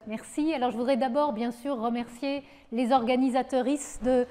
Merci. Alors, je voudrais d'abord, bien sûr, remercier les organisatrices de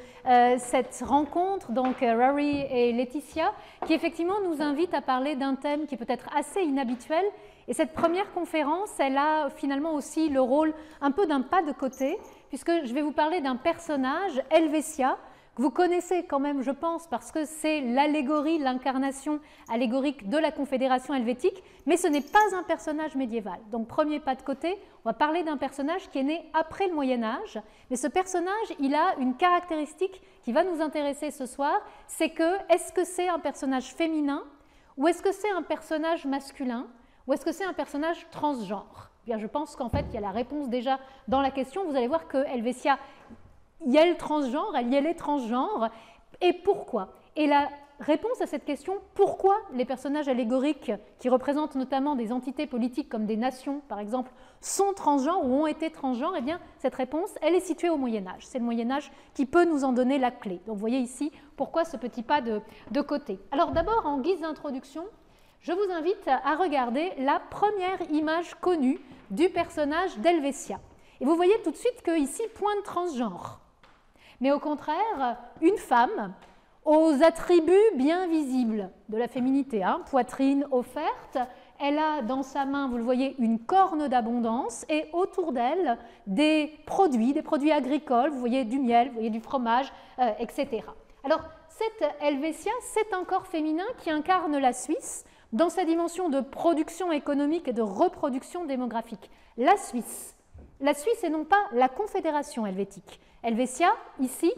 cette rencontre, donc Rory et Laetitia, qui effectivement nous invitent à parler d'un thème qui est peut-être assez inhabituel. Et cette première conférence, elle a finalement aussi le rôle un peu d'un pas de côté, puisque je vais vous parler d'un personnage, Helvetia, que vous connaissez quand même, je pense, parce que c'est l'allégorie, l'incarnation allégorique de la Confédération helvétique, mais ce n'est pas un personnage médiéval. Donc, premier pas de côté, on va parler d'un personnage qui est né après le Moyen-Âge, mais ce personnage, il a une caractéristique qui va nous intéresser ce soir, c'est que, est-ce que c'est un personnage féminin, ou est-ce que c'est un personnage masculin, ou est-ce que c'est un personnage transgenre? Bien, je pense qu'en fait, il y a la réponse déjà dans la question. Vous allez voir que Helvetia, il y a le transgenre, elle y est les transgenres, et pourquoi? Et la réponse à cette question, pourquoi les personnages allégoriques qui représentent notamment des entités politiques comme des nations, par exemple, sont transgenres ou ont été transgenres, eh bien, cette réponse, elle est située au Moyen-Âge. C'est le Moyen-Âge qui peut nous en donner la clé. Donc, vous voyez ici pourquoi ce petit pas de côté. Alors, d'abord, en guise d'introduction, je vous invite à regarder la première image connue du personnage d'Helvetia. Et vous voyez tout de suite qu'ici, point de transgenre. Mais au contraire, une femme aux attributs bien visibles de la féminité, hein, poitrine offerte, elle a dans sa main, vous le voyez, une corne d'abondance et autour d'elle des produits agricoles, vous voyez du miel, vous voyez du fromage, etc. Alors, cette Helvetia, c'est un corps féminin qui incarne la Suisse dans sa dimension de production économique et de reproduction démographique. La Suisse et non pas la Confédération helvétique. Helvetia, ici,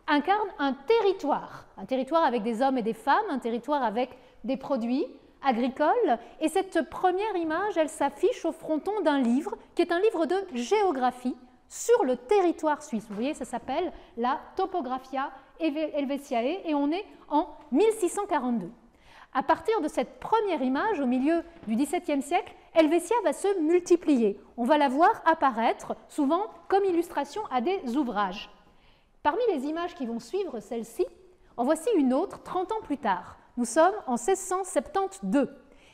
incarne un territoire avec des hommes et des femmes, un territoire avec des produits agricoles. Et cette première image, elle s'affiche au fronton d'un livre qui est un livre de géographie sur le territoire suisse. Vous voyez, ça s'appelle la Topographia Helvetiae et on est en 1642. À partir de cette première image, au milieu du XVIIe siècle, Helvetia va se multiplier. On va la voir apparaître souvent comme illustration à des ouvrages. Parmi les images qui vont suivre celle-ci, en voici une autre 30 ans plus tard. Nous sommes en 1672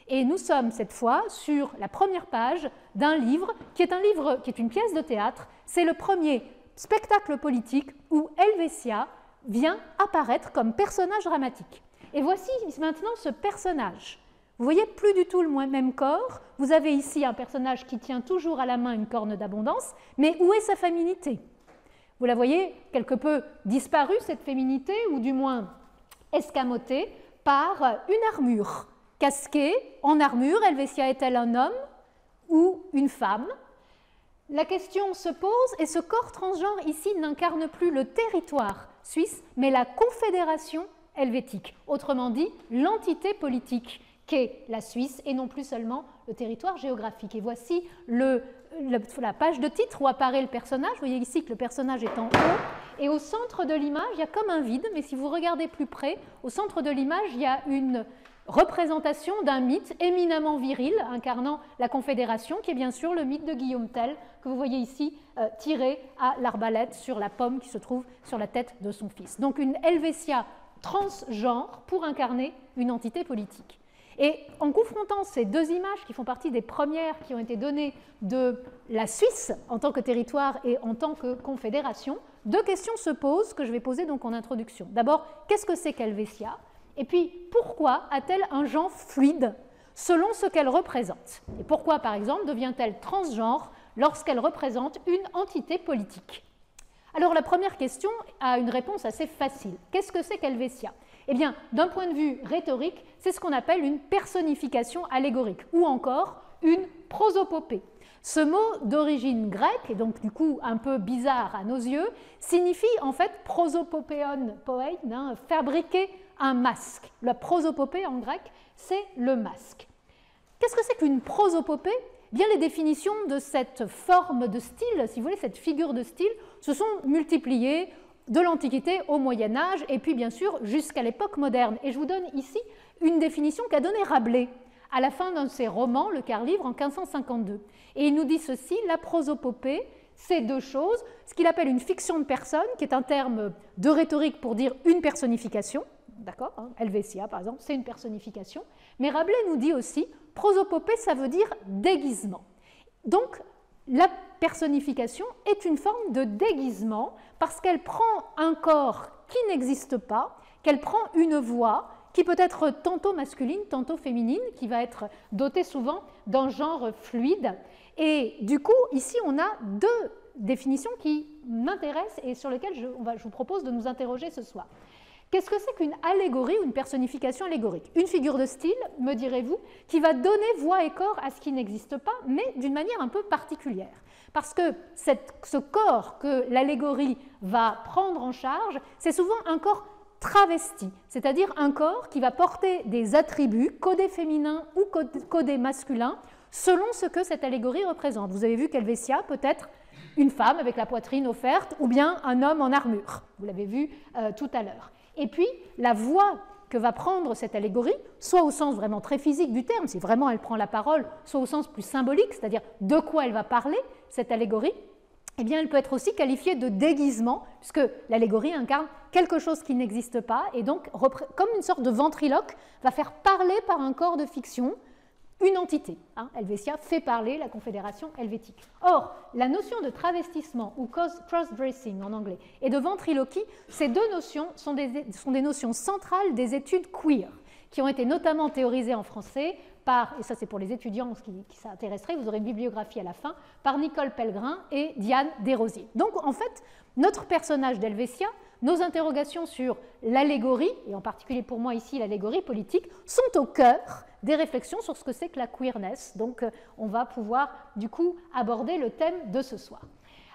et nous sommes cette fois sur la première page d'un livre qui est une pièce de théâtre. C'est le premier spectacle politique où Helvetia vient apparaître comme personnage dramatique. Et voici maintenant ce personnage. Vous voyez plus du tout le même corps. Vous avez ici un personnage qui tient toujours à la main une corne d'abondance, mais où est sa féminité? Vous la voyez quelque peu disparue, cette féminité, ou du moins escamotée par une armure. Casquée en armure, Helvetia est-elle un homme ou une femme? La question se pose, et ce corps transgenre ici n'incarne plus le territoire suisse, mais la Confédération helvétique, autrement dit l'entité politique qu'est la Suisse et non plus seulement le territoire géographique. Et voici la page de titre où apparaît le personnage. Vous voyez ici que le personnage est en haut et au centre de l'image, il y a comme un vide, mais si vous regardez plus près, au centre de l'image, il y a une représentation d'un mythe éminemment viril incarnant la Confédération, qui est bien sûr le mythe de Guillaume Tell, que vous voyez ici tiré à l'arbalète sur la pomme qui se trouve sur la tête de son fils. Donc une Helvetia transgenre pour incarner une entité politique. Et en confrontant ces deux images qui font partie des premières qui ont été données de la Suisse en tant que territoire et en tant que confédération, deux questions se posent que je vais poser donc en introduction. D'abord, qu'est-ce que c'est qu'Helvetia? Et puis, pourquoi a-t-elle un genre fluide selon ce qu'elle représente? Et pourquoi, par exemple, devient-elle transgenre lorsqu'elle représente une entité politique? Alors, la première question a une réponse assez facile. Qu'est-ce que c'est qu'Helvetia? Eh bien, d'un point de vue rhétorique, c'est ce qu'on appelle une personnification allégorique, ou encore une prosopopée. Ce mot d'origine grecque, et donc du coup un peu bizarre à nos yeux, signifie en fait prosopopéon poein, fabriquer un masque. La prosopopée en grec, c'est le masque. Qu'est-ce que c'est qu'une prosopopée? Bien, les définitions de cette forme de style, si vous voulez, cette figure de style, se sont multipliées de l'Antiquité au Moyen-Âge et puis bien sûr jusqu'à l'époque moderne. Et je vous donne ici une définition qu'a donnée Rabelais à la fin d'un de ses romans, Le Quart-Livre, en 1552. Et il nous dit ceci: la prosopopée, c'est deux choses, ce qu'il appelle une fiction de personne, qui est un terme de rhétorique pour dire une personnification, d'accord, hein, Helvetia par exemple, c'est une personnification, mais Rabelais nous dit aussi, prosopopée, ça veut dire déguisement. Donc, la personnification est une forme de déguisement parce qu'elle prend un corps qui n'existe pas, qu'elle prend une voix qui peut être tantôt masculine, tantôt féminine, qui va être dotée souvent d'un genre fluide. Et du coup, ici, on a deux définitions qui m'intéressent et sur lesquelles je vous propose de nous interroger ce soir. Qu'est-ce que c'est qu'une allégorie ou une personnification allégorique? Une figure de style, me direz-vous, qui va donner voix et corps à ce qui n'existe pas, mais d'une manière un peu particulière. Parce que ce corps que l'allégorie va prendre en charge, c'est souvent un corps travesti, c'est-à-dire un corps qui va porter des attributs codés féminins ou codés masculins selon ce que cette allégorie représente. Vous avez vu qu'Helvetia peut être une femme avec la poitrine offerte ou bien un homme en armure. Vous l'avez vu tout à l'heure. Et puis, la voix que va prendre cette allégorie, soit au sens vraiment très physique du terme, si vraiment elle prend la parole, soit au sens plus symbolique, c'est-à-dire de quoi elle va parler, cette allégorie, eh bien, elle peut être aussi qualifiée de déguisement, puisque l'allégorie incarne quelque chose qui n'existe pas, et donc, comme une sorte de ventriloque, va faire parler par un corps de fiction une entité. Helvetia fait parler la Confédération helvétique. Or, la notion de travestissement, ou cross-dressing en anglais, et de ventriloquie, ces deux notions sont des notions centrales des études queer, qui ont été notamment théorisées en français par, et ça c'est pour les étudiants qui s'intéresseraient, vous aurez une bibliographie à la fin, par Nicole Pellegrin et Diane Desrosiers. Donc, en fait, notre personnage d'Helvetia, nos interrogations sur l'allégorie, et en particulier pour moi ici l'allégorie politique, sont au cœur des réflexions sur ce que c'est que la queerness. Donc on va pouvoir du coup aborder le thème de ce soir.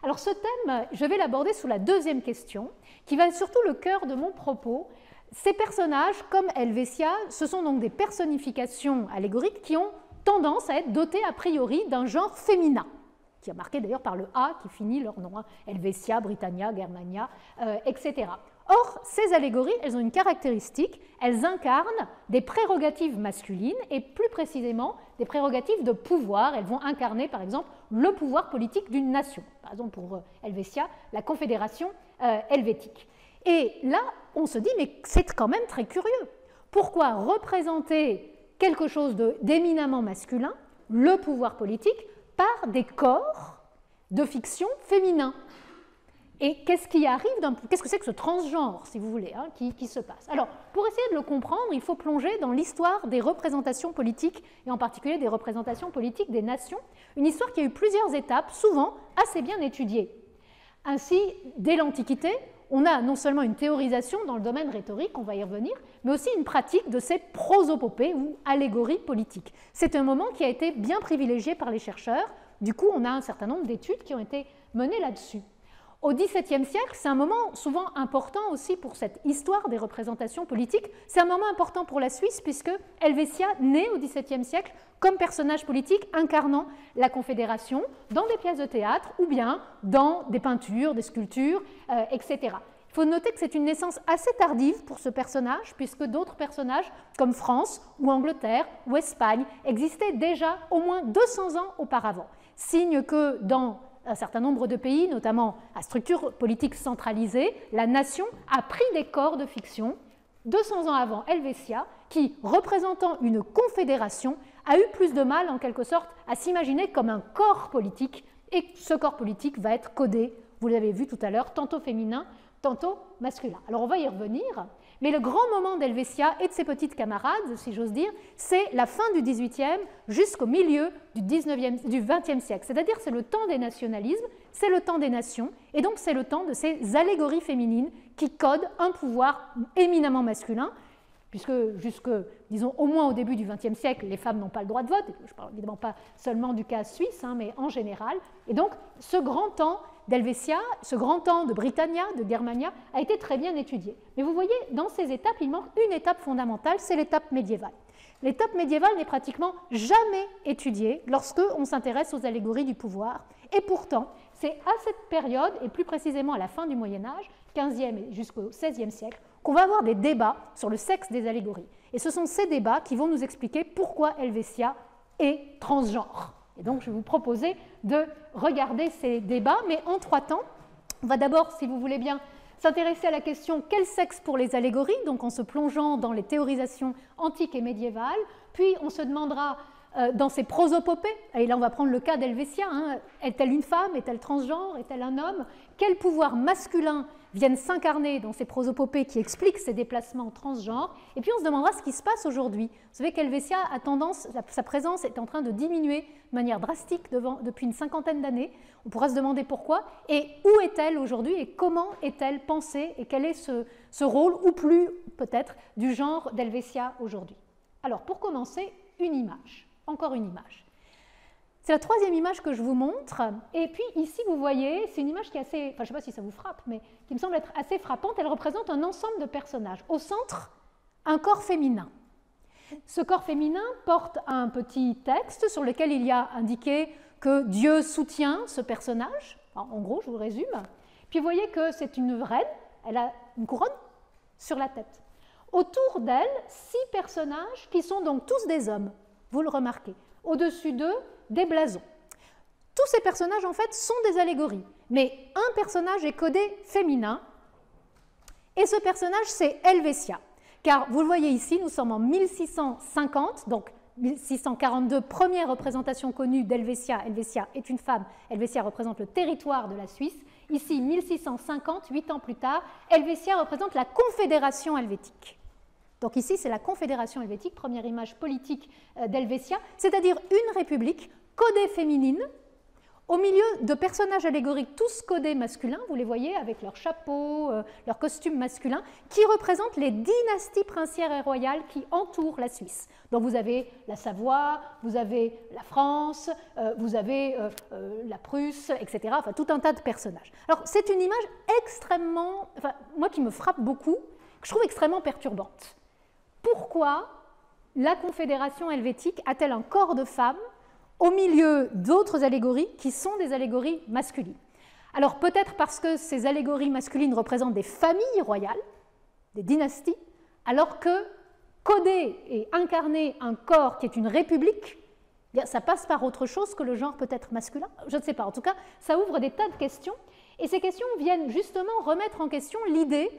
Alors ce thème, je vais l'aborder sous la deuxième question, qui va être surtout le cœur de mon propos. Ces personnages, comme Helvetia, ce sont donc des personnifications allégoriques qui ont tendance à être dotées a priori d'un genre féminin, qui est marqué d'ailleurs par le A qui finit leur nom, Helvetia, Britannia, Germania, etc. Or, ces allégories, elles ont une caractéristique, elles incarnent des prérogatives masculines et plus précisément des prérogatives de pouvoir. Elles vont incarner par exemple le pouvoir politique d'une nation. Par exemple pour Helvetia, la Confédération helvétique. Et là, on se dit, mais c'est quand même très curieux. Pourquoi représenter quelque chose d'éminemment masculin, le pouvoir politique, par des corps de fiction féminins? Et qu'est-ce qui arrive, qu'est-ce que c'est que ce transgenre, si vous voulez, qui se passe? Alors, pour essayer de le comprendre, il faut plonger dans l'histoire des représentations politiques, et en particulier des représentations politiques des nations, une histoire qui a eu plusieurs étapes, souvent assez bien étudiées. Ainsi, dès l'Antiquité, on a non seulement une théorisation dans le domaine rhétorique, on va y revenir, mais aussi une pratique de ces prosopopées ou allégories politiques. C'est un moment qui a été bien privilégié par les chercheurs. Du coup, on a un certain nombre d'études qui ont été menées là-dessus. Au XVIIe siècle, c'est un moment souvent important aussi pour cette histoire des représentations politiques. C'est un moment important pour la Suisse puisque Helvetia naît au XVIIe siècle comme personnage politique incarnant la Confédération dans des pièces de théâtre ou bien dans des peintures, des sculptures, etc. Il faut noter que c'est une naissance assez tardive pour ce personnage puisque d'autres personnages comme France ou Angleterre ou Espagne existaient déjà au moins 200 ans auparavant. Signe que dans un certain nombre de pays, notamment à structure politique centralisée, la nation a pris des corps de fiction 200 ans avant Helvetia, qui, représentant une confédération, a eu plus de mal, en quelque sorte, à s'imaginer comme un corps politique, et ce corps politique va être codé, vous l'avez vu tout à l'heure, tantôt féminin, tantôt masculin. Alors on va y revenir, mais le grand moment d'Helvetia et de ses petites camarades, si j'ose dire, c'est la fin du XVIIIe jusqu'au milieu du XXe siècle. C'est-à-dire c'est le temps des nationalismes, c'est le temps des nations, et donc c'est le temps de ces allégories féminines qui codent un pouvoir éminemment masculin, puisque jusque, disons, au moins au début du XXe siècle, les femmes n'ont pas le droit de vote. Je ne parle évidemment pas seulement du cas suisse, mais en général. Et donc, ce grand temps d'Helvetia, ce grand temps de Britannia, de Germania, a été très bien étudié. Mais vous voyez, dans ces étapes, il manque une étape fondamentale, c'est l'étape médiévale. L'étape médiévale n'est pratiquement jamais étudiée lorsque on s'intéresse aux allégories du pouvoir. Et pourtant, c'est à cette période, et plus précisément à la fin du Moyen-Âge, 15e et jusqu'au XVIe siècle, qu'on va avoir des débats sur le sexe des allégories. Et ce sont ces débats qui vont nous expliquer pourquoi Helvetia est transgenre. Et donc, je vais vous proposer de regarder ces débats, mais en 3 temps. On va d'abord, si vous voulez bien, s'intéresser à la question « Quel sexe pour les allégories ?» donc en se plongeant dans les théorisations antiques et médiévales. Puis, on se demandera dans ses prosopopées. Et là, on va prendre le cas d'Helvetia. Hein. Est-elle une femme? Est-elle transgenre? Est-elle un homme? Quels pouvoirs masculins viennent s'incarner dans ces prosopopées qui expliquent ces déplacements transgenres? Et puis on se demandera ce qui se passe aujourd'hui. Vous savez qu'Helvetia a tendance, sa présence est en train de diminuer de manière drastique depuis une cinquantaine d'années. On pourra se demander pourquoi. Et où est-elle aujourd'hui et comment est-elle pensée et quel est ce rôle, ou plus peut-être, du genre d'Helvetia aujourd'hui? Alors pour commencer, une image. Encore une image. C'est la troisième image que je vous montre. Et puis ici, vous voyez, c'est une image qui est assez, enfin je ne sais pas si ça vous frappe, mais qui me semble être assez frappante. Elle représente un ensemble de personnages. Au centre, un corps féminin. Ce corps féminin porte un petit texte sur lequel il y a indiqué que Dieu soutient ce personnage. En gros, je vous résume. Puis vous voyez que c'est une reine. Elle a une couronne sur la tête. Autour d'elle, 6 personnages qui sont donc tous des hommes. Vous le remarquez. Au-dessus d'eux, des blasons. Tous ces personnages, en fait, sont des allégories. Mais un personnage est codé féminin, et ce personnage, c'est Helvetia. Car, vous le voyez ici, nous sommes en 1650, donc 1642, première représentation connue d'Helvetia. Helvetia est une femme, Helvetia représente le territoire de la Suisse. Ici, 1650, 8 ans plus tard, Helvetia représente la Confédération helvétique. Donc ici, c'est la Confédération helvétique, première image politique d'Helvetia, c'est-à-dire une république codée féminine, au milieu de personnages allégoriques tous codés masculins, vous les voyez avec leurs chapeaux, leurs costumes masculins, qui représentent les dynasties princières et royales qui entourent la Suisse. Donc vous avez la Savoie, vous avez la France, vous avez la Prusse, etc. Enfin tout un tas de personnages. Alors c'est une image extrêmement, enfin moi qui me frappe beaucoup, que je trouve extrêmement perturbante. Pourquoi la Confédération helvétique a-t-elle un corps de femme au milieu d'autres allégories qui sont des allégories masculines? Alors peut-être parce que ces allégories masculines représentent des familles royales, des dynasties, alors que coder et incarner un corps qui est une république, eh bien, ça passe par autre chose que le genre peut-être masculin. Je ne sais pas, en tout cas, ça ouvre des tas de questions, et ces questions viennent justement remettre en question l'idée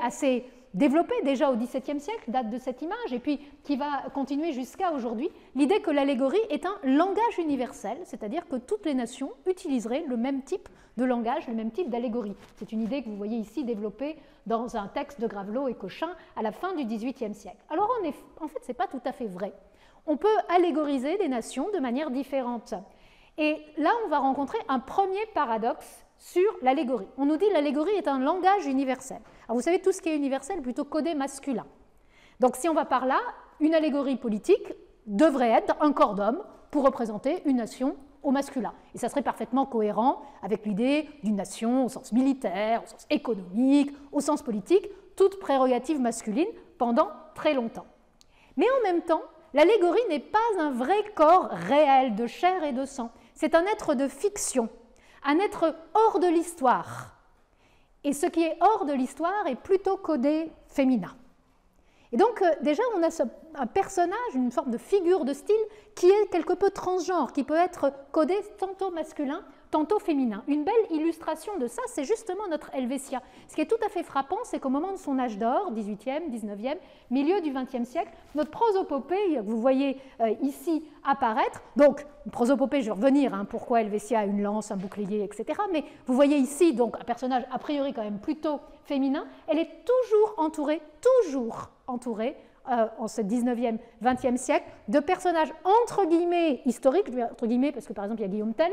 assez développée déjà au XVIIe siècle, date de cette image, et puis qui va continuer jusqu'à aujourd'hui, l'idée que l'allégorie est un langage universel, c'est-à-dire que toutes les nations utiliseraient le même type de langage, le même type d'allégorie. C'est une idée que vous voyez ici développée dans un texte de Gravelot et Cochin à la fin du XVIIIe siècle. Alors en fait, ce n'est pas tout à fait vrai. On peut allégoriser des nations de manière différente. Et là, on va rencontrer un premier paradoxe sur l'allégorie. On nous dit que l'allégorie est un langage universel. Alors vous savez, tout ce qui est universel est plutôt codé masculin. Donc si on va par là, une allégorie politique devrait être un corps d'homme pour représenter une nation au masculin. Et ça serait parfaitement cohérent avec l'idée d'une nation au sens militaire, au sens économique, au sens politique, toute prérogative masculine pendant très longtemps. Mais en même temps, l'allégorie n'est pas un vrai corps réel de chair et de sang. C'est un être de fiction, un être hors de l'histoire. Et ce qui est hors de l'histoire est plutôt codé féminin. Et donc déjà on a un personnage, une forme de figure de style qui est quelque peu transgenre, qui peut être codé tantôt masculin, tantôt féminin. Une belle illustration de ça, c'est justement notre Helvetia. Ce qui est tout à fait frappant, c'est qu'au moment de son âge d'or, 18e, 19e, milieu du 20e siècle, notre prosopopée, que vous voyez ici apparaître, donc une prosopopée, je vais revenir, pourquoi Helvetia a une lance, un bouclier, etc. Mais vous voyez ici donc un personnage a priori quand même plutôt féminin, elle est toujours entourée en ce 19e, 20e siècle, de personnages entre guillemets historiques, je dis entre guillemets parce que par exemple il y a Guillaume Tell,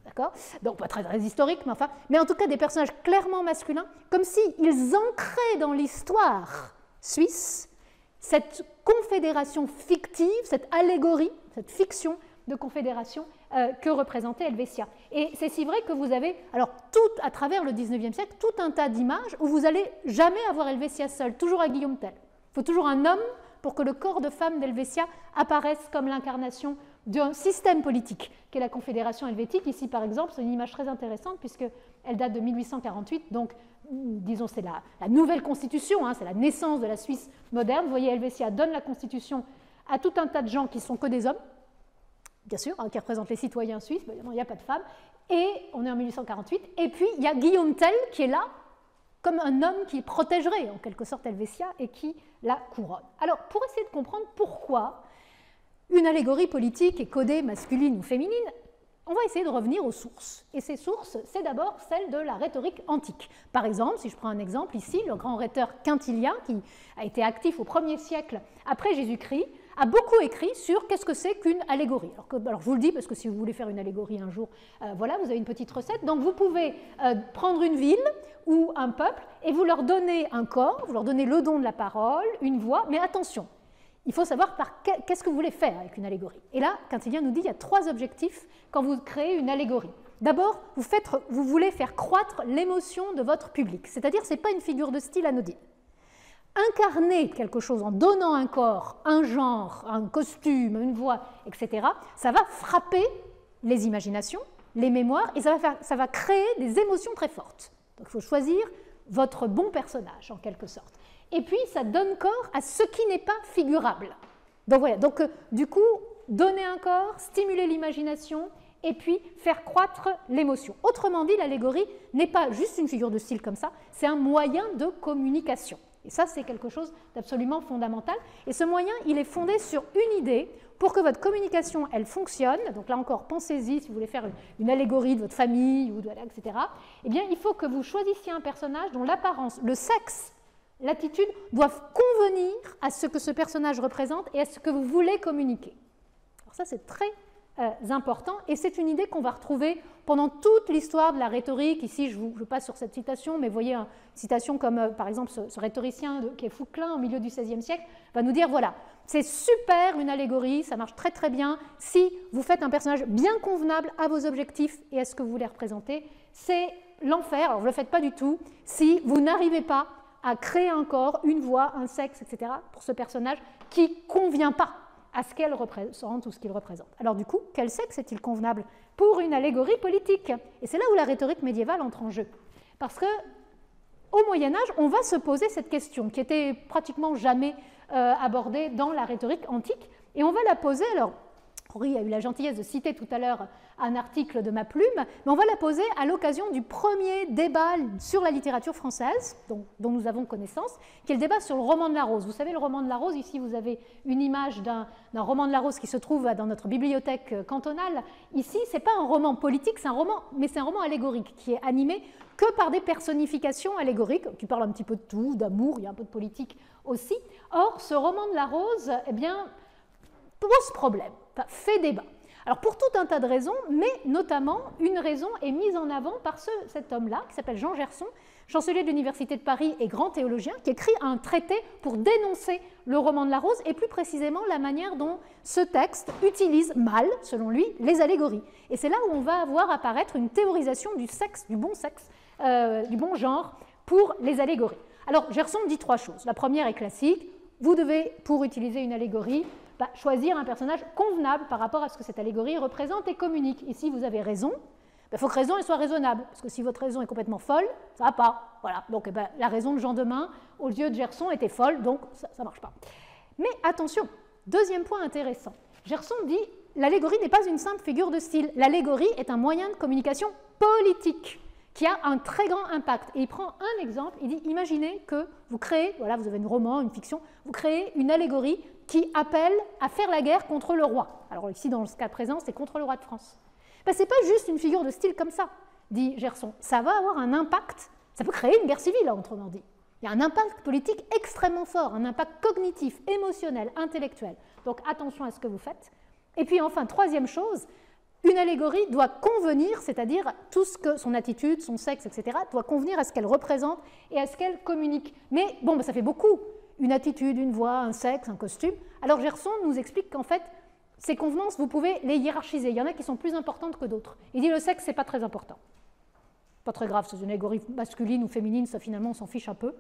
d'accord, donc pas très historique, mais en tout cas des personnages clairement masculins, comme s'ils ancraient dans l'histoire suisse cette confédération fictive, cette allégorie, cette fiction de confédération que représentait Helvetia. Et c'est si vrai que vous avez, alors tout à travers le 19e siècle, tout un tas d'images où vous n'allez jamais avoir Helvetia seule, toujours à Guillaume Tell. Il faut toujours un homme pour que le corps de femme d'Helvetia apparaisse comme l'incarnation d'un système politique qu'est la Confédération helvétique. Ici, par exemple, c'est une image très intéressante puisqu'elle date de 1848, donc disons c'est la nouvelle constitution, c'est la naissance de la Suisse moderne. Vous voyez, Helvetia donne la constitution à tout un tas de gens qui sont que des hommes, bien sûr, qui représentent les citoyens suisses, mais il n'y a pas de femmes, et on est en 1848, et puis il y a Guillaume Tell qui est là, comme un homme qui protégerait en quelque sorte Helvetia et qui la couronne. Alors, pour essayer de comprendre pourquoi une allégorie politique est codée masculine ou féminine, on va essayer de revenir aux sources. Et ces sources, c'est d'abord celle de la rhétorique antique. Par exemple, si je prends un exemple ici, le grand rhéteur Quintilien, qui a été actif au 1er siècle après Jésus-Christ, a beaucoup écrit sur qu'est-ce que c'est qu'une allégorie. Alors, je vous le dis parce que si vous voulez faire une allégorie un jour, voilà, vous avez une petite recette. Donc vous pouvez prendre une ville ou un peuple et vous leur donnez un corps, vous leur donnez le don de la parole, une voix, mais attention, il faut savoir qu'est-ce que vous voulez faire avec une allégorie. Et là, Quintilien nous dit qu'il y a 3 objectifs quand vous créez une allégorie. D'abord, vous voulez faire croître l'émotion de votre public, c'est-à-dire ce n'est pas une figure de style anodine. Incarner quelque chose en donnant un corps, un genre, un costume, une voix, etc., ça va frapper les imaginations, les mémoires, et ça va créer des émotions très fortes. Donc il faut choisir votre bon personnage, en quelque sorte. Et puis, ça donne corps à ce qui n'est pas figurable. Donc voilà, du coup, donner un corps, stimuler l'imagination, et puis faire croître l'émotion. Autrement dit, l'allégorie n'est pas juste une figure de style comme ça, c'est un moyen de communication. Et ça, c'est quelque chose d'absolument fondamental. Et ce moyen, il est fondé sur une idée. Pour que votre communication, elle fonctionne, donc là encore, pensez-y, si vous voulez faire une allégorie de votre famille, etc., eh bien, il faut que vous choisissiez un personnage dont l'apparence, le sexe, l'attitude doivent convenir à ce que ce personnage représente et à ce que vous voulez communiquer. Alors ça, c'est très important, et c'est une idée qu'on va retrouver pendant toute l'histoire de la rhétorique. Ici, je passe sur cette citation, mais vous voyez une citation comme, par exemple, ce rhétoricien qui est Fouquelin au milieu du XVIe siècle, va nous dire, voilà, c'est super une allégorie, ça marche très très bien, si vous faites un personnage bien convenable à vos objectifs et à ce que vous voulez représenter, c'est l'enfer, alors vous ne le faites pas du tout, si vous n'arrivez pas à créer un corps, une voix, un sexe, etc., pour ce personnage qui ne convient pas à ce qu'elle représente ou ce qu'il représente. Alors du coup, quel sexe est-il convenable pour une allégorie politique? Et c'est là où la rhétorique médiévale entre en jeu. Parce que au Moyen-Âge, on va se poser cette question qui était pratiquement jamais abordée dans la rhétorique antique, et on va la poser, alors Henri a eu la gentillesse de citer tout à l'heure un article de ma plume, mais on va la poser à l'occasion du premier débat sur la littérature française, dont nous avons connaissance, qui est le débat sur le roman de la Rose. Vous savez, le roman de la Rose, ici vous avez une image d'un roman de la Rose qui se trouve dans notre bibliothèque cantonale. Ici, ce n'est pas un roman politique, c'est un roman, mais c'est un roman allégorique qui est animé que par des personnifications allégoriques, qui parlent un petit peu de tout, d'amour, il y a un peu de politique aussi. Cet roman de la Rose, eh bien, pose problème, fait débat. Alors pour tout un tas de raisons, mais notamment une raison est mise en avant par cet homme-là, qui s'appelle Jean Gerson, chancelier de l'Université de Paris et grand théologien, qui écrit un traité pour dénoncer le roman de la Rose, et plus précisément la manière dont ce texte utilise mal, selon lui, les allégories. Et c'est là où on va voir apparaître une théorisation du sexe, du bon genre, pour les allégories. Alors Gerson dit 3 choses. La première est classique, vous devez, pour utiliser une allégorie, choisir un personnage convenable par rapport à ce que cette allégorie représente et communique. Et si vous avez raison, il faut que raison soit raisonnable, parce que si votre raison est complètement folle, ça ne va pas. Voilà. Donc la raison de Jean Demain, aux yeux de Gerson, était folle, donc ça ne marche pas. Mais attention, deuxième point intéressant. Gerson dit, l'allégorie n'est pas une simple figure de style. L'allégorie est un moyen de communication politique qui a un très grand impact. Et il prend un exemple, il dit, imaginez que vous créez, voilà, vous avez un roman, une fiction, vous créez une allégorie qui appelle à faire la guerre contre le roi. Alors ici, dans ce cas présent, c'est contre le roi de France. Ce n'est pas juste une figure de style comme ça, dit Gerson. Ça va avoir un impact, ça peut créer une guerre civile, autrement dit. Il y a un impact politique extrêmement fort, un impact cognitif, émotionnel, intellectuel. Donc attention à ce que vous faites. Et puis enfin, troisième chose, une allégorie doit convenir, c'est-à-dire tout ce que son attitude, son sexe, etc., doit convenir à ce qu'elle représente et à ce qu'elle communique. Mais bon, ça fait beaucoup. Une attitude, une voix, un sexe, un costume. Alors Gerson nous explique qu'en fait, ces convenances, vous pouvez les hiérarchiser. Il y en a qui sont plus importantes que d'autres. Il dit le sexe, c'est pas très important. Pas très grave, c'est une allégorie masculine ou féminine, ça finalement on s'en fiche un peu.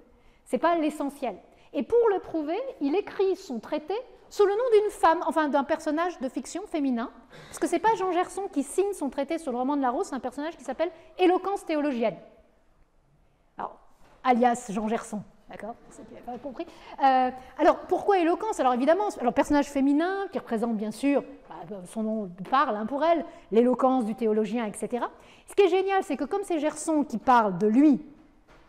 C'est pas l'essentiel. Et pour le prouver, il écrit son traité sous le nom d'une femme, enfin d'un personnage de fiction féminin, parce que c'est pas Jean Gerson qui signe son traité sur le roman de la Rose, c'est un personnage qui s'appelle Éloquence théologienne. Alors, alias Jean Gerson. D'accord, c'est qu'il n'avait pas compris. Alors, pourquoi éloquence? Alors évidemment, personnage féminin qui représente bien sûr, son nom parle pour elle, l'éloquence du théologien, etc. Ce qui est génial, c'est que comme c'est Gerson qui parle de lui,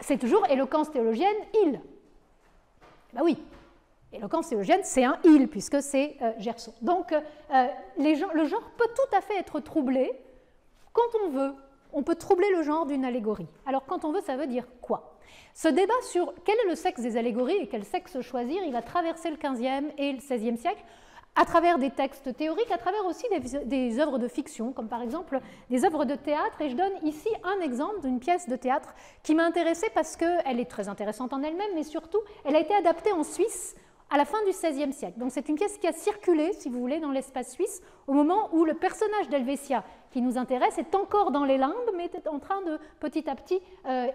c'est toujours éloquence théologienne, il. Ben oui. Éloquence théologienne, c'est un il, puisque c'est Gerson. Donc, le genre peut tout à fait être troublé quand on veut. On peut troubler le genre d'une allégorie. Alors, quand on veut, ça veut dire quoi? Ce débat sur quel est le sexe des allégories et quel sexe choisir, il va traverser le XVe et le XVIe siècle à travers des textes théoriques, à travers aussi des œuvres de fiction, comme par exemple des œuvres de théâtre. Et je donne ici un exemple d'une pièce de théâtre qui m'a intéressée parce qu'elle est très intéressante en elle-même, mais surtout, elle a été adaptée en Suisse à la fin du XVIe siècle. Donc c'est une pièce qui a circulé, si vous voulez, dans l'espace suisse, au moment où le personnage d'Helvetia, qui nous intéresse, est encore dans les limbes, mais est en train de petit à petit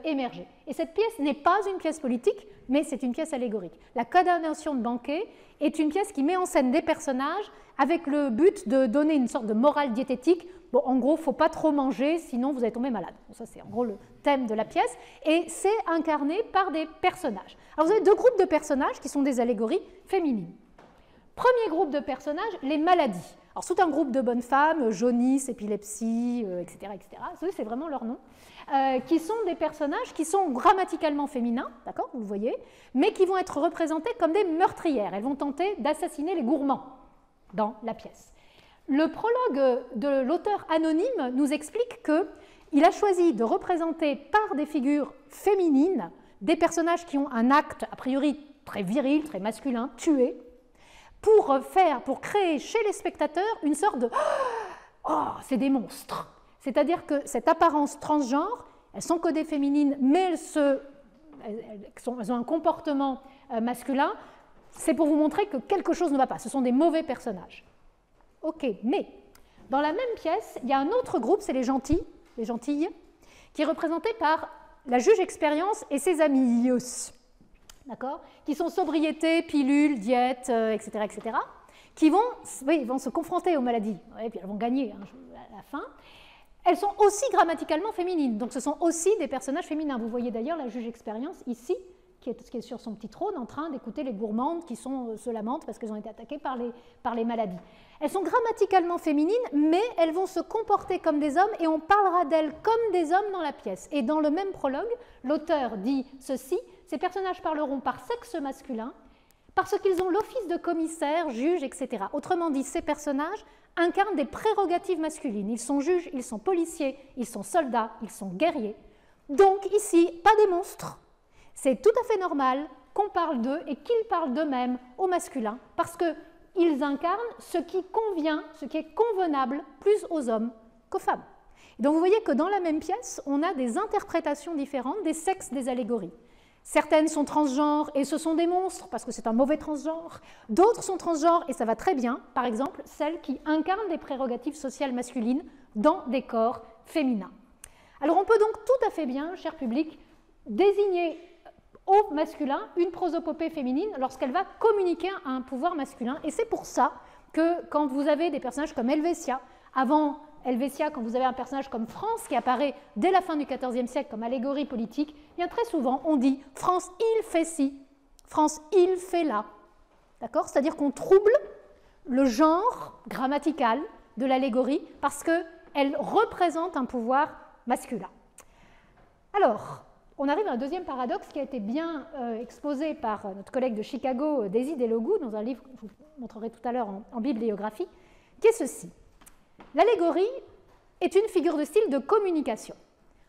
émerger. Et cette pièce n'est pas une pièce politique, mais c'est une pièce allégorique. La Condamnation de Banquet est une pièce qui met en scène des personnages avec le but de donner une sorte de morale diététique. Bon, en gros, il ne faut pas trop manger, sinon vous allez tomber malade. Bon, ça, c'est en gros le thème de la pièce. Et c'est incarné par des personnages. Alors, vous avez deux groupes de personnages qui sont des allégories féminines. Premier groupe de personnages, les maladies. Alors, tout un groupe de bonnes femmes, jaunisse, épilepsie, etc., etc. C'est vraiment leur nom. Qui sont des personnages qui sont grammaticalement féminins, d'accord, vous le voyez, mais qui vont être représentés comme des meurtrières. Elles vont tenter d'assassiner les gourmands dans la pièce. Le prologue de l'auteur anonyme nous explique qu'il a choisi de représenter par des figures féminines des personnages qui ont un acte a priori très viril, très masculin, tué, pour créer chez les spectateurs une sorte de « Oh, c'est des monstres !» C'est-à-dire que cette apparence transgenre, elles sont codées féminines, mais elles ont un comportement masculin, c'est pour vous montrer que quelque chose ne va pas. Ce sont des mauvais personnages. Ok, mais dans la même pièce, il y a un autre groupe, c'est les gentilles, qui est représenté par la juge expérience et ses amis, d'accord, qui sont sobriété, pilule, diète, etc., etc., qui vont se confronter aux maladies, et puis elles vont gagner à la fin. Elles sont aussi grammaticalement féminines, donc ce sont aussi des personnages féminins. Vous voyez d'ailleurs la juge expérience ici, qui est sur son petit trône en train d'écouter les gourmandes qui se lamentent parce qu'elles ont été attaquées par les maladies. Elles sont grammaticalement féminines, mais elles vont se comporter comme des hommes et on parlera d'elles comme des hommes dans la pièce. Et dans le même prologue, l'auteur dit ceci, ces personnages parleront par sexe masculin parce qu'ils ont l'office de commissaire, juge, etc. Autrement dit, ces personnages incarnent des prérogatives masculines. Ils sont juges, ils sont policiers, ils sont soldats, ils sont guerriers. Donc ici, pas des monstres. C'est tout à fait normal qu'on parle d'eux et qu'ils parlent d'eux-mêmes au masculin parce qu'ils incarnent ce qui convient, ce qui est convenable plus aux hommes qu'aux femmes. Et donc vous voyez que dans la même pièce, on a des interprétations différentes des sexes des allégories. Certaines sont transgenres et ce sont des monstres parce que c'est un mauvais transgenre. D'autres sont transgenres et ça va très bien. Par exemple, celles qui incarnent des prérogatives sociales masculines dans des corps féminins. Alors on peut donc tout à fait bien, cher public, désigner au masculin une prosopopée féminine lorsqu'elle va communiquer un pouvoir masculin. Et c'est pour ça que quand vous avez des personnages comme Helvetia, avant Helvetia, quand vous avez un personnage comme France qui apparaît dès la fin du XIVe siècle comme allégorie politique, bien très souvent on dit « France, il fait ci »,« France, il fait là ». D'accord ? C'est-à-dire qu'on trouble le genre grammatical de l'allégorie parce qu'elle représente un pouvoir masculin. Alors, on arrive à un deuxième paradoxe qui a été bien exposé par notre collègue de Chicago, Daisy Delogu, dans un livre que je vous montrerai tout à l'heure en bibliographie, qui est ceci. L'allégorie est une figure de style de communication.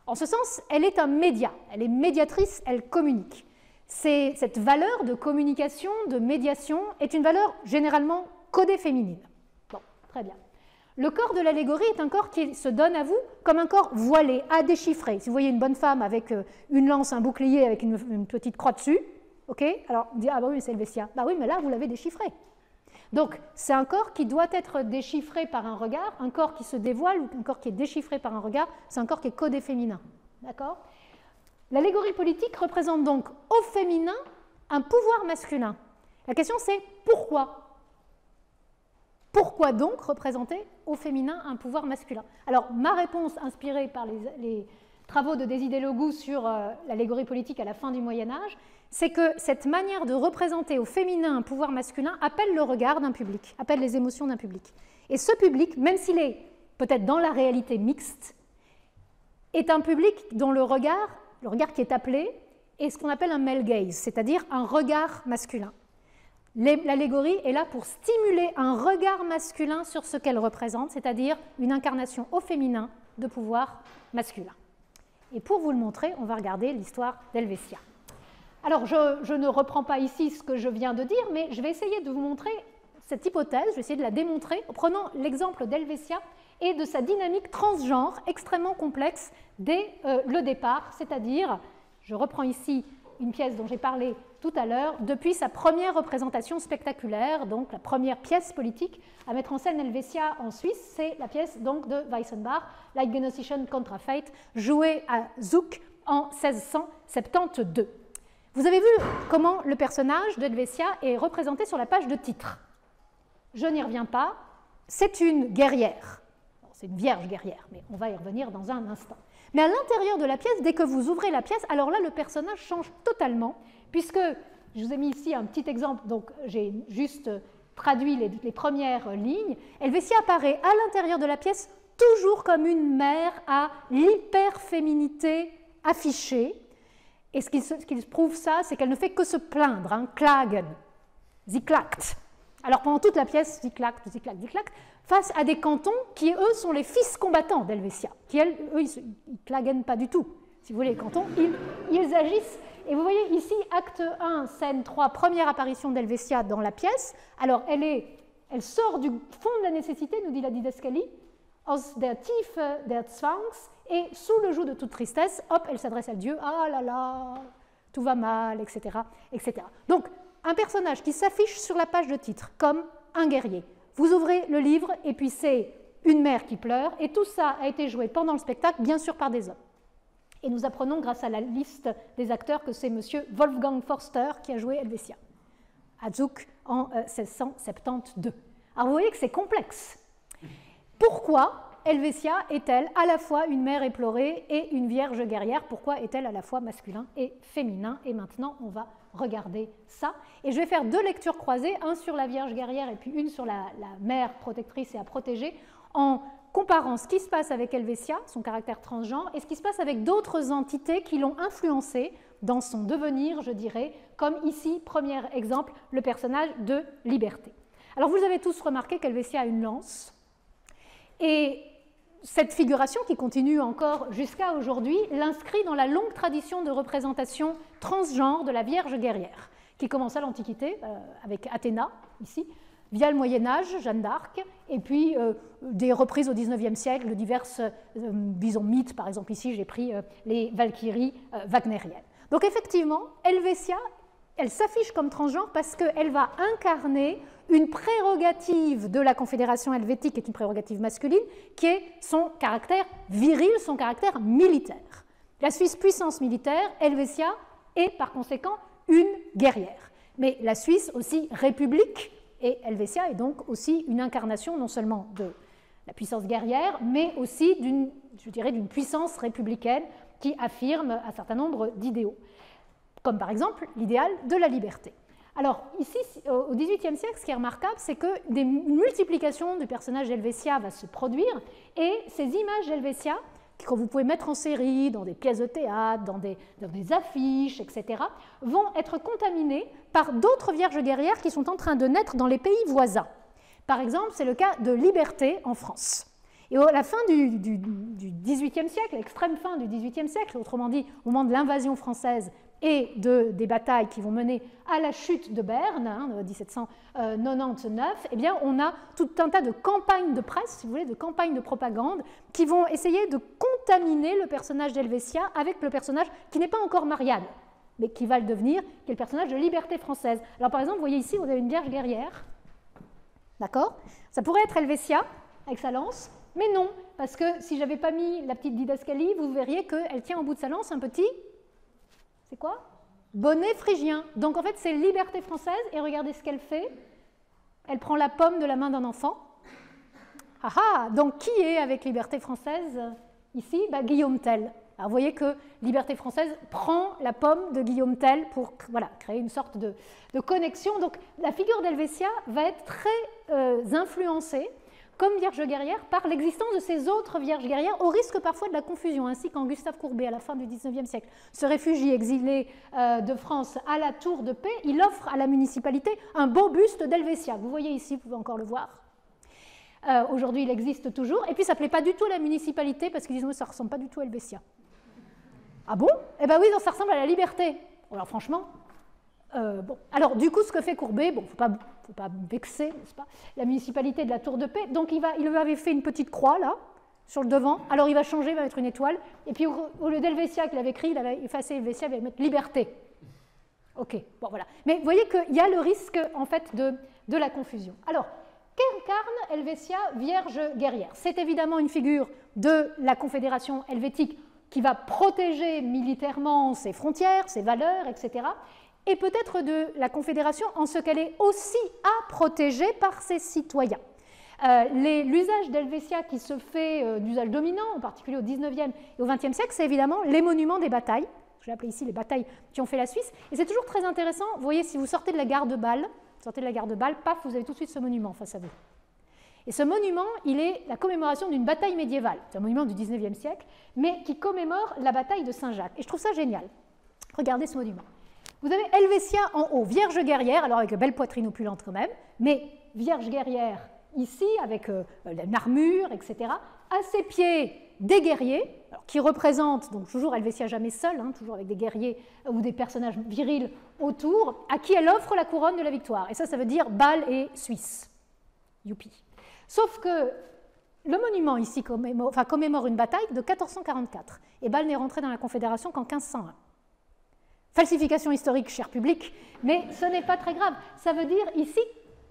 En ce sens, elle est un média, elle est médiatrice, elle communique. Cette valeur de communication, de médiation, est une valeur généralement codée féminine. Bon, très bien. Le corps de l'allégorie est un corps qui se donne à vous comme un corps voilé, à déchiffrer. Si vous voyez une bonne femme avec une lance, un bouclier avec une petite croix dessus, ok, alors on dit « Ah bah oui, c'est Helvetia ». Bah oui, mais là, vous l'avez déchiffré. Donc, c'est un corps qui doit être déchiffré par un regard, un corps qui se dévoile ou un corps qui est déchiffré par un regard, c'est un corps qui est codé féminin. D'accord ? L'allégorie politique représente donc au féminin un pouvoir masculin. La question c'est pourquoi ? Pourquoi donc représenter au féminin un pouvoir masculin? Alors, ma réponse, inspirée par les travaux de Daisy Delogu sur l'allégorie politique à la fin du Moyen-Âge, c'est que cette manière de représenter au féminin un pouvoir masculin appelle le regard d'un public, appelle les émotions d'un public. Et ce public, même s'il est peut-être dans la réalité mixte, est un public dont le regard qui est appelé, est ce qu'on appelle un male gaze, c'est-à-dire un regard masculin. L'allégorie est là pour stimuler un regard masculin sur ce qu'elle représente, c'est-à-dire une incarnation au féminin de pouvoir masculin. Et pour vous le montrer, on va regarder l'histoire d'Helvetia. Alors, je ne reprends pas ici ce que je viens de dire, mais je vais essayer de vous montrer cette hypothèse, je vais essayer de la démontrer en prenant l'exemple d'Helvetia et de sa dynamique transgenre extrêmement complexe dès le départ, c'est-à-dire, je reprends ici une pièce dont j'ai parlé tout à l'heure, depuis sa première représentation spectaculaire, donc la première pièce politique à mettre en scène Helvetia en Suisse, c'est la pièce donc de Weissenbach, Leibgenössischen Kontrafeit, jouée à Zug en 1672. Vous avez vu comment le personnage d'Helvetia est représenté sur la page de titre. Je n'y reviens pas, c'est une guerrière. C'est une vierge guerrière, mais on va y revenir dans un instant. Mais à l'intérieur de la pièce, dès que vous ouvrez la pièce, alors là, le personnage change totalement, puisque, je vous ai mis ici un petit exemple, donc j'ai juste traduit les premières lignes. Helvetia apparaît à l'intérieur de la pièce toujours comme une mère à l'hyperféminité affichée. Et ce qui prouve ça, c'est qu'elle ne fait que se plaindre, hein, klagen, sie klagt. Alors pendant toute la pièce, sie klagt, sie klagt, sie klagt, face à des cantons qui, eux, sont les fils combattants d'Helvetia, qui, eux, ils ne klagen pas du tout. Si vous voulez, les cantons, ils agissent. Et vous voyez ici, acte 1, scène 3, première apparition d'Helvetia dans la pièce. Alors, elle sort du fond de la nécessité, nous dit la didascalie, aus der Tiefe der Zwangs, et sous le joug de toute tristesse, hop, elle s'adresse à Dieu, ah là là, tout va mal, etc., etc. Donc, un personnage qui s'affiche sur la page de titre comme un guerrier. Vous ouvrez le livre, et puis c'est une mère qui pleure, et tout ça a été joué pendant le spectacle, bien sûr par des hommes. Et nous apprenons, grâce à la liste des acteurs, que c'est M. Wolfgang Forster qui a joué Helvetia, à Zug en 1672. Alors vous voyez que c'est complexe. Pourquoi Helvetia est-elle à la fois une mère éplorée et une vierge guerrière? Pourquoi est-elle à la fois masculin et féminin? Et maintenant, on va regarder ça. Et je vais faire deux lectures croisées, un sur la vierge guerrière et puis une sur la mère protectrice et à protéger, en comparant ce qui se passe avec Helvetia, son caractère transgenre, et ce qui se passe avec d'autres entités qui l'ont influencé dans son devenir, je dirais, comme ici, premier exemple, le personnage de Liberté. Alors vous avez tous remarqué qu'Helvetia a une lance, et cette figuration, qui continue encore jusqu'à aujourd'hui, l'inscrit dans la longue tradition de représentation transgenre de la Vierge guerrière, qui commence à l'Antiquité, avec Athéna, ici, via le Moyen-Âge, Jeanne d'Arc, et puis des reprises au XIXe siècle de diverses, disons, mythes. Par exemple, ici, j'ai pris les Valkyries wagnériennes. Donc, effectivement, Helvetia, elle s'affiche comme transgenre parce qu'elle va incarner une prérogative de la Confédération helvétique, qui est une prérogative masculine, qui est son caractère viril, son caractère militaire. La Suisse puissance militaire, Helvetia est par conséquent une guerrière. Mais la Suisse aussi république, et Helvetia est donc aussi une incarnation non seulement de la puissance guerrière, mais aussi d'une puissance républicaine qui affirme un certain nombre d'idéaux, comme par exemple l'idéal de la liberté. Alors ici, au XVIIIe siècle, ce qui est remarquable, c'est que une multiplication du personnage d'Helvetia va se produire, et ces images d'Helvetia, que vous pouvez mettre en série, dans des pièces de théâtre, dans des affiches, etc., vont être contaminées par d'autres vierges guerrières qui sont en train de naître dans les pays voisins. Par exemple, c'est le cas de Liberté en France. Et à la fin du XVIIIe siècle, l'extrême fin du XVIIIe siècle, autrement dit au moment de l'invasion française et des batailles qui vont mener à la chute de Berne, hein, 1799, eh bien, on a tout un tas de campagnes de presse, si vous voulez, de campagnes de propagande qui vont essayer de contaminer le personnage d'Helvetia avec le personnage qui n'est pas encore Marianne, mais qui va le devenir, qui est le personnage de Liberté française. Alors par exemple, vous voyez ici, vous avez une vierge guerrière, d'accord? Ça pourrait être Helvetia avec sa lance, mais non, parce que si je n'avais pas mis la petite didascalie, vous verriez qu'elle tient au bout de sa lance un petit... C'est quoi? Bonnet phrygien. Donc en fait, c'est Liberté française, et regardez ce qu'elle fait. Elle prend la pomme de la main d'un enfant. Ah ah! Donc qui est avec Liberté française ici? Guillaume Tell. Alors vous voyez que Liberté française prend la pomme de Guillaume Tell pour créer une sorte de connexion. Donc la figure d'Helvetia va être très influencée comme vierge guerrière par l'existence de ces autres vierges guerrières, au risque parfois de la confusion. Ainsi, quand Gustave Courbet, à la fin du XIXe siècle, se réfugie exilé de France à la Tour de Paix, il offre à la municipalité un beau buste d'Helvétia. Vous voyez ici, vous pouvez encore le voir. Aujourd'hui, il existe toujours. Et puis, ça ne plaît pas du tout à la municipalité parce qu'ils disent que ça ne ressemble pas du tout à Helvétia. Ah bon? Eh bien oui, ça ressemble à la liberté. Alors franchement, bon. Alors du coup, ce que fait Courbet, bon, faut pas vexer, n'est-ce pas, la municipalité de la Tour de Paix. Donc il lui avait fait une petite croix là, sur le devant. Alors il va changer, il va mettre une étoile. Et puis au lieu d'Helvétia qu'il avait écrit, il avait effacé Helvétia, il va mettre liberté. Ok, bon voilà. Mais vous voyez qu'il y a le risque en fait de la confusion. Alors, qu'incarne Helvétia, vierge guerrière? C'est évidemment une figure de la Confédération helvétique qui va protéger militairement ses frontières, ses valeurs, etc. Et peut-être de la Confédération en ce qu'elle est aussi à protéger par ses citoyens. L'usage d'Helvétia qui se fait d'usage dominant, en particulier au XIXe et au XXe siècle, c'est évidemment les monuments des batailles. Je l'ai appelé ici les batailles qui ont fait la Suisse. Et c'est toujours très intéressant, vous voyez, si vous sortez de la gare de Bâle, paf, vous avez tout de suite ce monument face à vous. Et ce monument, il est la commémoration d'une bataille médiévale. C'est un monument du XIXe siècle, mais qui commémore la bataille de Saint-Jacques. Et je trouve ça génial. Regardez ce monument. Vous avez Helvétia en haut, vierge guerrière, alors avec une belle poitrine opulente quand même, mais vierge guerrière ici, avec une armure, etc. À ses pieds, des guerriers, alors, qui représentent, donc toujours Helvétia jamais seule, hein, toujours avec des guerriers ou des personnages virils autour, à qui elle offre la couronne de la victoire. Et ça veut dire Bâle et Suisse. Youpi. Sauf que le monument ici commémore une bataille de 1444. Et Bâle n'est rentré dans la Confédération qu'en 1501. Falsification historique, cher public, mais ce n'est pas très grave. Ça veut dire ici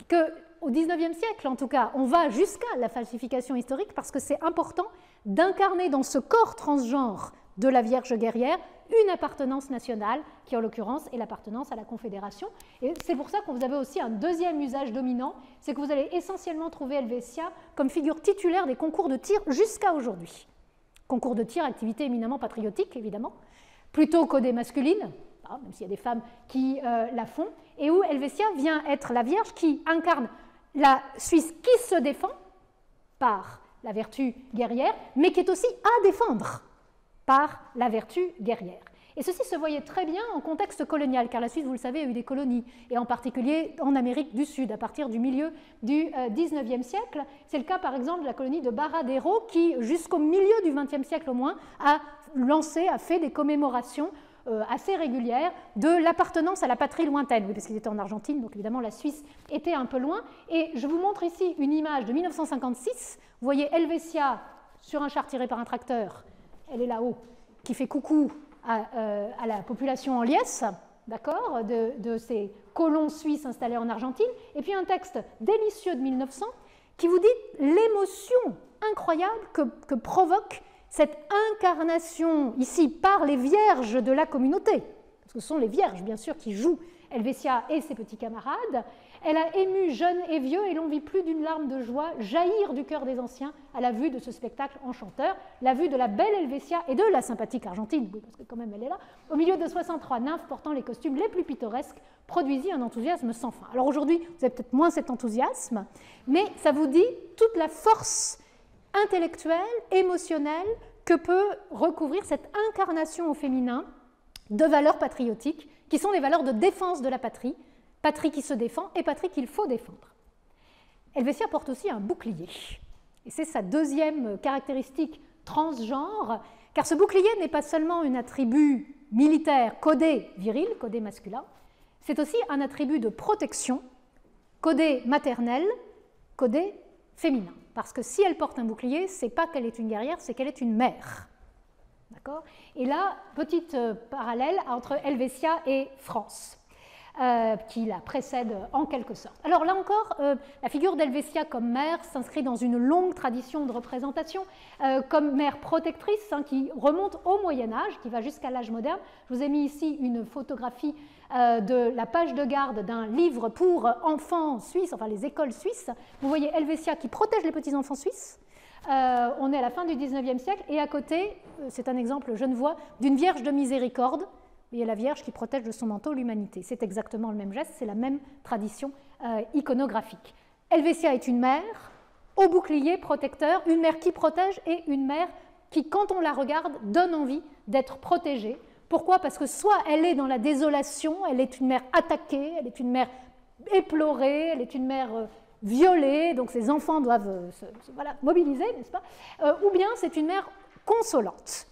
qu'au XIXe siècle, en tout cas, on va jusqu'à la falsification historique parce que c'est important d'incarner dans ce corps transgenre de la Vierge guerrière une appartenance nationale, qui en l'occurrence est l'appartenance à la Confédération. Et c'est pour ça que vous avez aussi un deuxième usage dominant, c'est que vous allez essentiellement trouver Helvétia comme figure titulaire des concours de tir jusqu'à aujourd'hui. Concours de tir, activité éminemment patriotique, évidemment, plutôt codée masculine, même s'il y a des femmes qui la font, et où Helvétia vient être la Vierge qui incarne la Suisse qui se défend par la vertu guerrière, mais qui est aussi à défendre par la vertu guerrière. Et ceci se voyait très bien en contexte colonial, car la Suisse, vous le savez, a eu des colonies, et en particulier en Amérique du Sud, à partir du milieu du XIXe siècle. C'est le cas, par exemple, de la colonie de Baradero, qui, jusqu'au milieu du XXe siècle au moins, a fait des commémorations assez régulières de l'appartenance à la patrie lointaine. Oui, parce qu'ils étaient en Argentine, donc évidemment la Suisse était un peu loin. Et je vous montre ici une image de 1956. Vous voyez Helvétia sur un char tiré par un tracteur, elle est là-haut, qui fait coucou à la population en liesse, d'accord, de ces colons suisses installés en Argentine. Et puis un texte délicieux de 1900 qui vous dit l'émotion incroyable que provoque cette incarnation ici par les vierges de la communauté, parce que ce sont les vierges bien sûr qui jouent Helvétia et ses petits camarades. Elle a ému jeunes et vieux et l'on vit plus d'une larme de joie jaillir du cœur des anciens à la vue de ce spectacle enchanteur, la vue de la belle Helvétia et de la sympathique Argentine, oui, parce que quand même elle est là, au milieu de 63 nymphes portant les costumes les plus pittoresques, produisit un enthousiasme sans fin. Alors aujourd'hui, vous avez peut-être moins cet enthousiasme, mais ça vous dit toute la force intellectuelle, émotionnelle que peut recouvrir cette incarnation au féminin de valeurs patriotiques qui sont les valeurs de défense de la patrie, patrie qui se défend et patrie qu'il faut défendre. Helvétia porte aussi un bouclier, et c'est sa deuxième caractéristique transgenre, car ce bouclier n'est pas seulement un attribut militaire codé viril, codé masculin, c'est aussi un attribut de protection, codé maternel, codé féminin. Parce que si elle porte un bouclier, ce n'est pas qu'elle est une guerrière, c'est qu'elle est une mère. D'accord ? Et là, petite parallèle entre Helvétia et France, qui la précède en quelque sorte. Alors là encore, la figure d'Helvétia comme mère s'inscrit dans une longue tradition de représentation, comme mère protectrice, hein, qui remonte au Moyen-Âge, qui va jusqu'à l'âge moderne. Je vous ai mis ici une photographie de la page de garde d'un livre pour enfants suisses, enfin les écoles suisses. Vous voyez Helvétia qui protège les petits-enfants suisses. On est à la fin du XIXe siècle, et à côté, c'est un exemple genevois, d'une Vierge de miséricorde. Vous voyez la Vierge qui protège de son manteau l'humanité. C'est exactement le même geste, c'est la même tradition iconographique. Helvétia est une mère, au bouclier protecteur, une mère qui protège et une mère qui, quand on la regarde, donne envie d'être protégée. Pourquoi? Parce que soit elle est dans la désolation, elle est une mère attaquée, elle est une mère éplorée, elle est une mère violée, donc ses enfants doivent se mobiliser, n'est-ce pas? Ou bien c'est une mère consolante.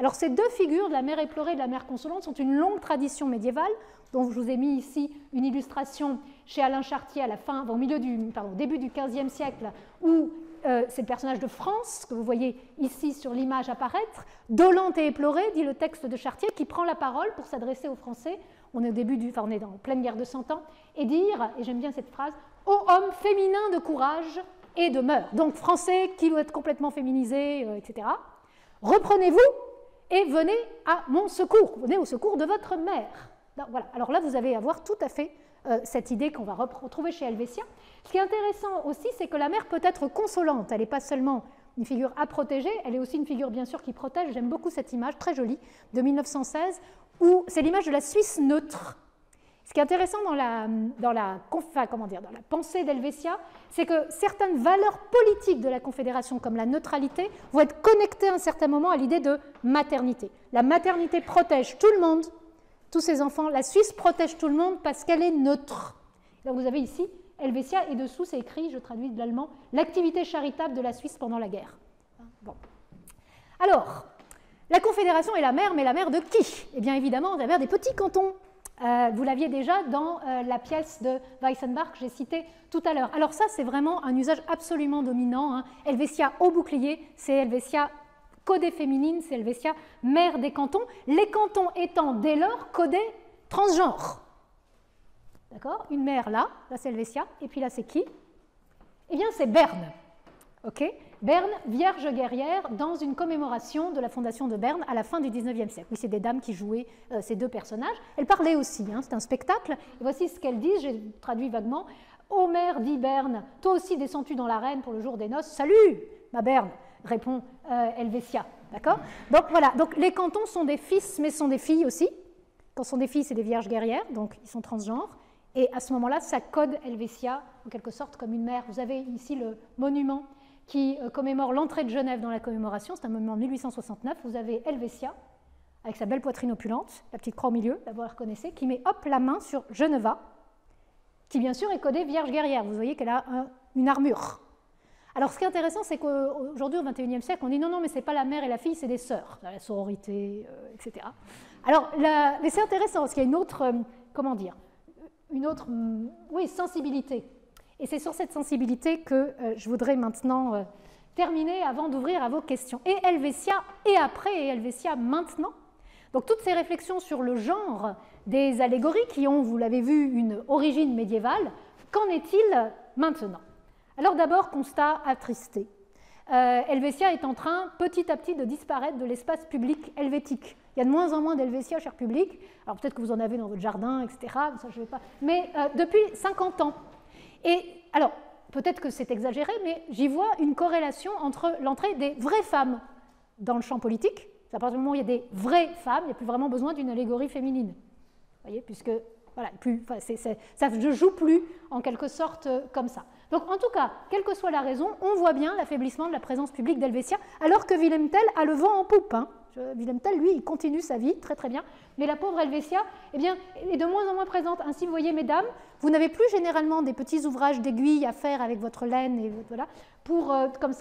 Alors ces deux figures, de la mère éplorée et de la mère consolante, sont une longue tradition médiévale, dont je vous ai mis ici une illustration chez Alain Chartier à la fin, au début du XVe siècle, où c'est le personnage de France, que vous voyez ici sur l'image apparaître, dolente et éplorée, dit le texte de Chartier, qui prend la parole pour s'adresser aux Français, on est en pleine guerre de 100 ans, et dire, et j'aime bien cette phrase, « Ô homme féminin de courage et de mœurs ». Donc Français qui doit être complètement féminisé, etc. Reprenez-vous et venez à mon secours, venez au secours de votre mère. Voilà. Alors là, vous allez avoir tout à fait cette idée qu'on va retrouver chez Helvétia. Ce qui est intéressant aussi, c'est que la mère peut être consolante. Elle n'est pas seulement une figure à protéger, elle est aussi une figure, bien sûr, qui protège. J'aime beaucoup cette image, très jolie, de 1916, où c'est l'image de la Suisse neutre. Ce qui est intéressant dans la pensée d'Helvétia, c'est que certaines valeurs politiques de la Confédération, comme la neutralité, vont être connectées à un certain moment à l'idée de maternité. La maternité protège tout le monde, tous ses enfants. La Suisse protège tout le monde parce qu'elle est neutre. Donc vous avez ici Helvétia, et dessous c'est écrit, je traduis de l'allemand, l'activité charitable de la Suisse pendant la guerre. Bon. Alors, la Confédération est la mère, mais la mère de qui? Eh bien évidemment, la mère des petits cantons. Vous l'aviez déjà dans la pièce de Weissenbach que j'ai citée tout à l'heure. Alors ça, c'est vraiment un usage absolument dominant. Helvétia au bouclier, c'est Helvétia codée féminine, c'est Helvétia mère des cantons, les cantons étant dès lors codés transgenres. D'accord? Une mère là c'est Helvétia, et puis là c'est qui? Eh bien c'est Berne. Ok? Berne, vierge guerrière, dans une commémoration de la fondation de Berne à la fin du XIXe siècle. Oui, c'est des dames qui jouaient ces deux personnages. Elle parlait aussi, c'est un spectacle. Et voici ce qu'elle dit, j'ai traduit vaguement. « Ô mère, dit Berne, toi aussi descends-tu dans l'arène pour le jour des noces? Salut, ma Berne !» répond Helvétia. D'accord? Donc voilà, donc, les cantons sont des fils, mais sont des filles aussi. Quand ce sont des filles, c'est des vierges guerrières, donc ils sont transgenres. Et à ce moment-là, ça code Helvétia, en quelque sorte, comme une mère. Vous avez ici le monument qui commémore l'entrée de Genève dans la commémoration, c'est un monument de 1869, vous avez Helvétia, avec sa belle poitrine opulente, la petite croix au milieu, d'abord vous la reconnaissez, qui met hop la main sur Geneva, qui bien sûr est codée vierge guerrière, vous voyez qu'elle a une armure. Alors ce qui est intéressant, c'est qu'aujourd'hui, au XXIe siècle, on dit non, mais c'est pas la mère et la fille, c'est des sœurs, la sororité, etc. Alors, mais c'est intéressant, parce qu'il y a une autre, sensibilité. Et c'est sur cette sensibilité que je voudrais maintenant terminer avant d'ouvrir à vos questions. Et Helvétia et après, et Helvétia maintenant. Donc toutes ces réflexions sur le genre des allégories qui ont, vous l'avez vu, une origine médiévale, qu'en est-il maintenant? Alors d'abord, constat attristé. Helvétia est en train petit à petit de disparaître de l'espace public helvétique. Il y a de moins en moins d'Helvétia, cher public. Alors peut-être que vous en avez dans votre jardin, etc. Ça, je vais pas. Mais depuis 50 ans. Et alors, peut-être que c'est exagéré, mais j'y vois une corrélation entre l'entrée des vraies femmes dans le champ politique. À partir du moment où il y a des vraies femmes, il n'y a plus vraiment besoin d'une allégorie féminine. Vous voyez, puisque voilà, ça ne joue plus en quelque sorte comme ça. Donc en tout cas, quelle que soit la raison, on voit bien l'affaiblissement de la présence publique d'Helvétia, alors que Wilhelm Tell a le vent en poupe. Wilhelm Tell, lui, il continue sa vie, très très bien, mais la pauvre Helvétia, eh bien, est de moins en moins présente. Ainsi, vous voyez, mesdames, vous n'avez plus généralement des petits ouvrages d'aiguille à faire avec votre laine, et voilà,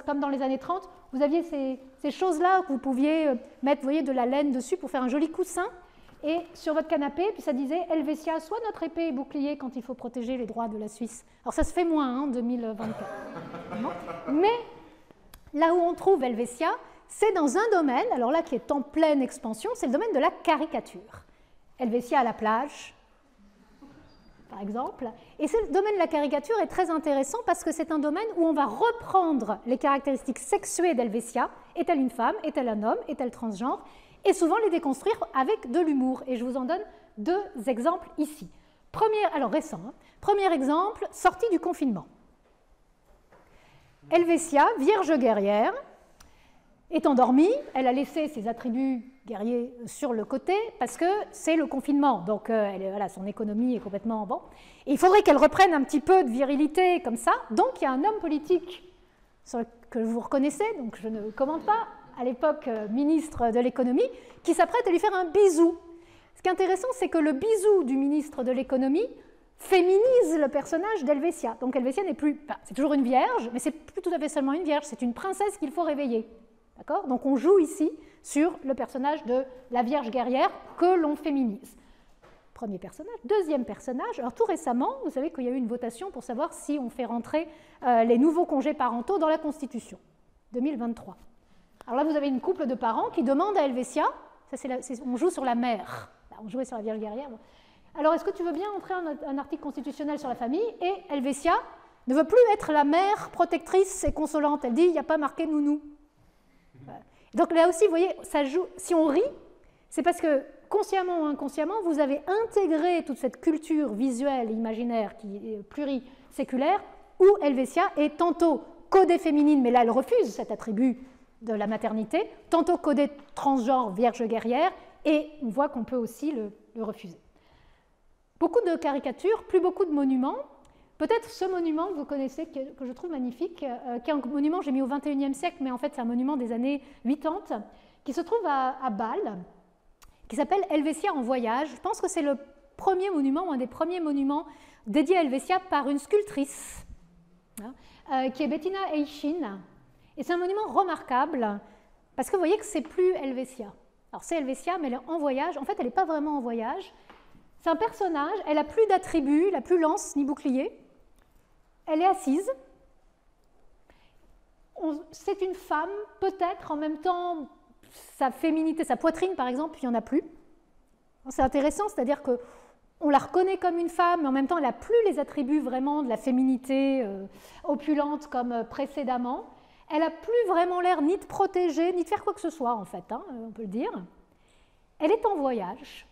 comme dans les années 30, vous aviez ces choses-là que vous pouviez mettre, vous voyez, de la laine dessus pour faire un joli coussin, et sur votre canapé, puis ça disait « Helvétia, soit notre épée et bouclier quand il faut protéger les droits de la Suisse ». Alors ça se fait moins en 2024. Mais là où on trouve Helvétia, c'est dans un domaine, alors là qui est en pleine expansion, c'est le domaine de la caricature. Helvétia à la plage, par exemple. Et ce domaine de la caricature est très intéressant parce que c'est un domaine où on va reprendre les caractéristiques sexuées d'Helvétia. Est-elle une femme? Est-elle un homme? Est-elle transgenre? Et souvent les déconstruire avec de l'humour. Et je vous en donne deux exemples ici. Récent. Premier exemple, sortie du confinement. Helvétia, vierge guerrière, est endormie, elle a laissé ses attributs guerriers sur le côté parce que c'est le confinement, donc son économie est complètement bon. Et il faudrait qu'elle reprenne un petit peu de virilité comme ça, donc il y a un homme politique que vous reconnaissez, donc je ne commente pas, à l'époque ministre de l'économie, qui s'apprête à lui faire un bisou. Ce qui est intéressant, c'est que le bisou du ministre de l'économie féminise le personnage d'Helvetia. Donc Helvetia n'est plus, enfin, c'est toujours une vierge, mais c'est plus tout à fait seulement une vierge, c'est une princesse qu'il faut réveiller. D'accord ? Donc on joue ici sur le personnage de la Vierge guerrière que l'on féminise. Premier personnage. Deuxième personnage, alors tout récemment, vous savez qu'il y a eu une votation pour savoir si on fait rentrer les nouveaux congés parentaux dans la Constitution, 2023. Alors là, vous avez une couple de parents qui demandent à Helvetia, on joue sur la mère, là, on jouait sur la Vierge guerrière. Alors, est-ce que tu veux bien entrer un article constitutionnel sur la famille? Et Helvetia ne veut plus être la mère protectrice et consolante. Elle dit, il n'y a pas marqué nounou. Donc là aussi, vous voyez, ça joue. Si on rit, c'est parce que consciemment ou inconsciemment, vous avez intégré toute cette culture visuelle et imaginaire qui est pluriséculaire, où Helvetia est tantôt codée féminine, mais là elle refuse cet attribut de la maternité, tantôt codée transgenre vierge guerrière, et on voit qu'on peut aussi le refuser. Beaucoup de caricatures, plus beaucoup de monuments. Peut-être ce monument que vous connaissez, que je trouve magnifique, qui est un monument que j'ai mis au XXIe siècle, mais en fait c'est un monument des années 80, qui se trouve à Bâle, qui s'appelle Helvetia en voyage. Je pense que c'est le premier monument, ou un des premiers monuments dédiés à Helvetia par une sculptrice, qui est Bettina Eichin. Et c'est un monument remarquable, parce que vous voyez que c'est plus Helvetia. Alors c'est Helvetia, mais elle est en voyage. En fait, elle n'est pas vraiment en voyage. C'est un personnage, elle n'a plus d'attributs, elle n'a plus lance ni bouclier. Elle est assise. C'est une femme, peut-être, en même temps, sa féminité, sa poitrine, par exemple, il n'y en a plus. C'est intéressant, c'est-à-dire qu'on la reconnaît comme une femme, mais en même temps, elle n'a plus les attributs vraiment de la féminité opulente comme précédemment. Elle n'a plus vraiment l'air ni de protéger, ni de faire quoi que ce soit, en fait, hein, on peut le dire. Elle est en voyage.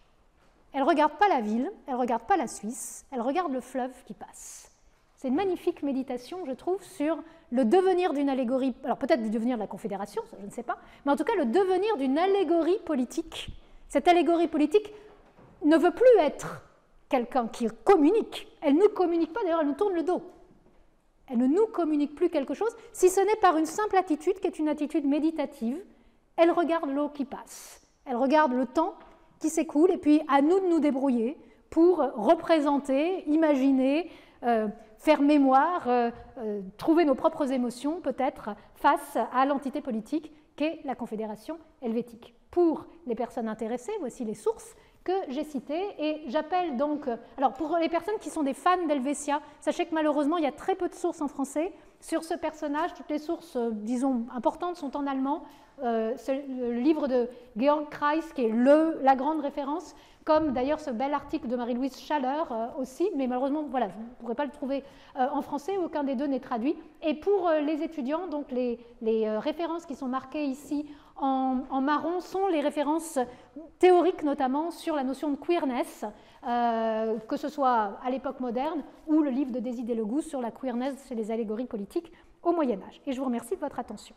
Elle ne regarde pas la ville, elle ne regarde pas la Suisse, elle regarde le fleuve qui passe. C'est une magnifique méditation, je trouve, sur le devenir d'une allégorie, alors peut-être du devenir de la Confédération, ça, je ne sais pas, mais en tout cas le devenir d'une allégorie politique. Cette allégorie politique ne veut plus être quelqu'un qui communique. Elle ne nous communique pas, d'ailleurs elle nous tourne le dos. Elle ne nous communique plus quelque chose, si ce n'est par une simple attitude qui est une attitude méditative. Elle regarde l'eau qui passe, elle regarde le temps qui s'écoule, et puis à nous de nous débrouiller pour représenter, imaginer, faire mémoire, trouver nos propres émotions peut-être face à l'entité politique qu'est la Confédération helvétique. Pour les personnes intéressées, voici les sources que j'ai citées, et j'appelle donc, alors pour les personnes qui sont des fans d'Helvetia, sachez que malheureusement il y a très peu de sources en français sur ce personnage, toutes les sources, disons, importantes sont en allemand. C'est le livre de Georg Kreis qui est la grande référence, comme d'ailleurs ce bel article de Marie-Louise Schaller aussi, mais malheureusement, voilà, vous ne pourrez pas le trouver en français, aucun des deux n'est traduit. Et pour les étudiants, donc les références qui sont marquées ici en marron sont les références théoriques, notamment sur la notion de queerness, que ce soit à l'époque moderne ou le livre de Daisy Delegouze sur la queerness chez les allégories politiques au Moyen-Âge. Et je vous remercie de votre attention.